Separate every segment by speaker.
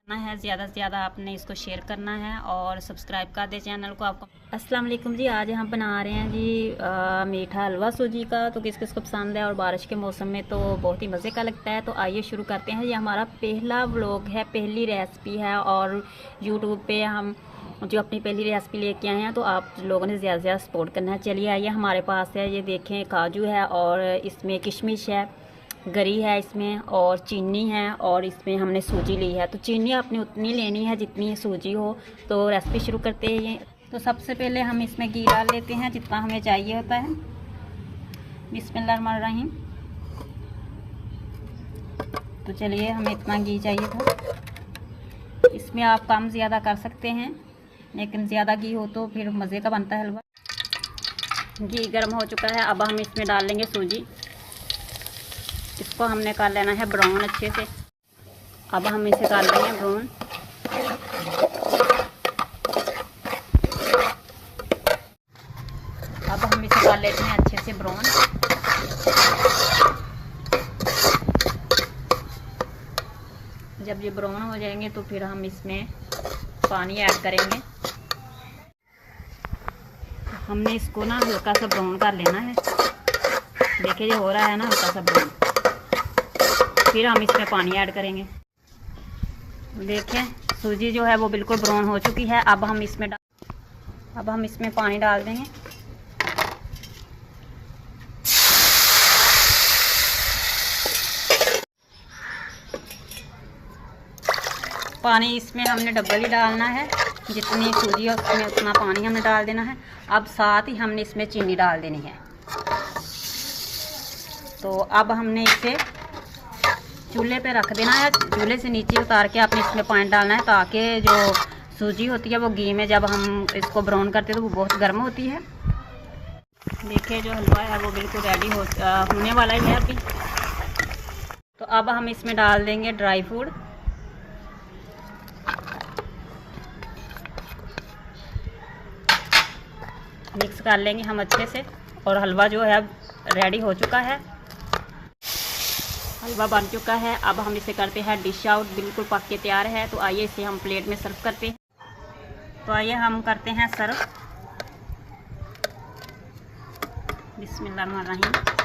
Speaker 1: है ज़्यादा से ज़्यादा आपने इसको शेयर करना है और सब्सक्राइब कर दे चैनल को। आपको अस्सलाम वालेकुम जी। आज हम बना रहे हैं जी मीठा हलवा सूजी का। तो किस किस को पसंद है और बारिश के मौसम में तो बहुत ही मज़े का लगता है। तो आइए शुरू करते हैं। ये हमारा पहला व्लॉग है, पहली रेसिपी है और यूट्यूब पे हम जो अपनी पहली रेसिपी लेके आए हैं, तो आप लोगों ने ज़्यादा से ज़्यादा सपोर्ट करना है। चलिए आइए, हमारे पास है ये देखें काजू है और इसमें किशमिश है, गरी है इसमें और चीनी है और इसमें हमने सूजी ली है। तो चीनी आपने उतनी लेनी है जितनी सूजी हो। तो रेसिपी शुरू करते हैं। ये तो सबसे पहले हम इसमें घी डाल लेते हैं जितना हमें चाहिए होता है। बिस्मिल्लाहिर्रहमानिर्रहीम। तो चलिए, हमें इतना घी चाहिए था। इसमें आप कम ज़्यादा कर सकते हैं, लेकिन ज़्यादा घी हो तो फिर मज़े का बनता है हलवा। घी गर्म हो चुका है, अब हम इसमें डाल लेंगे सूजी। इसको हमने कर लेना है ब्राउन अच्छे से। अब हम इसे कर लेंगे ब्राउन। अब हम इसे कर लेते हैं अच्छे से ब्राउन। जब ये ब्राउन हो जाएंगे तो फिर हम इसमें पानी ऐड करेंगे। हमने इसको ना हल्का सा ब्राउन कर लेना है। देखिए, ये हो रहा है ना हल्का सा ब्राउन। फिर हम इसमें पानी ऐड करेंगे। देखें, सूजी जो है वो बिल्कुल ब्राउन हो चुकी है। अब हम इसमें पानी डाल देंगे। पानी इसमें हमने डबल ही डालना है, जितनी सूजी है उसमें उतना पानी हमने डाल देना है। अब साथ ही हमने इसमें चीनी डाल देनी है। तो अब हमने इसे चूल्हे पे रख देना है। चूल्हे से नीचे उतार के आपने इसमें पानी डालना है, ताकि जो सूजी होती है वो घी में जब हम इसको ब्राउन करते हैं तो वो बहुत गर्म होती है। देखिए, जो हलवा है वो बिल्कुल रेडी होने वाला ही है अभी। तो अब हम इसमें डाल देंगे ड्राई फ्रूट। मिक्स कर लेंगे हम अच्छे से। और हलवा जो है अब रेडी हो चुका है। हलवा बन चुका है। अब हम इसे करते हैं डिश आउट। बिल्कुल पक के तैयार है। तो आइए इसे हम प्लेट में सर्व करते हैं। तो आइए हम करते हैं सर्व। बिस्मिल्लाहिर्रहमानिर्रहीम।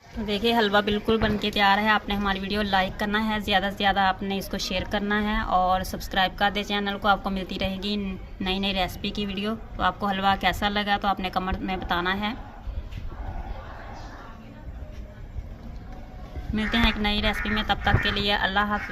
Speaker 1: तो देखिए, हलवा बिल्कुल बनके तैयार है। आपने हमारी वीडियो लाइक करना है, ज़्यादा से ज़्यादा आपने इसको शेयर करना है और सब्सक्राइब कर दे चैनल को। आपको मिलती रहेगी नई नई रेसिपी की वीडियो। तो आपको हलवा कैसा लगा तो आपने कमेंट में बताना है। मिलते हैं एक नई रेसिपी में, तब तक के लिए अल्लाह हाफ़िज़।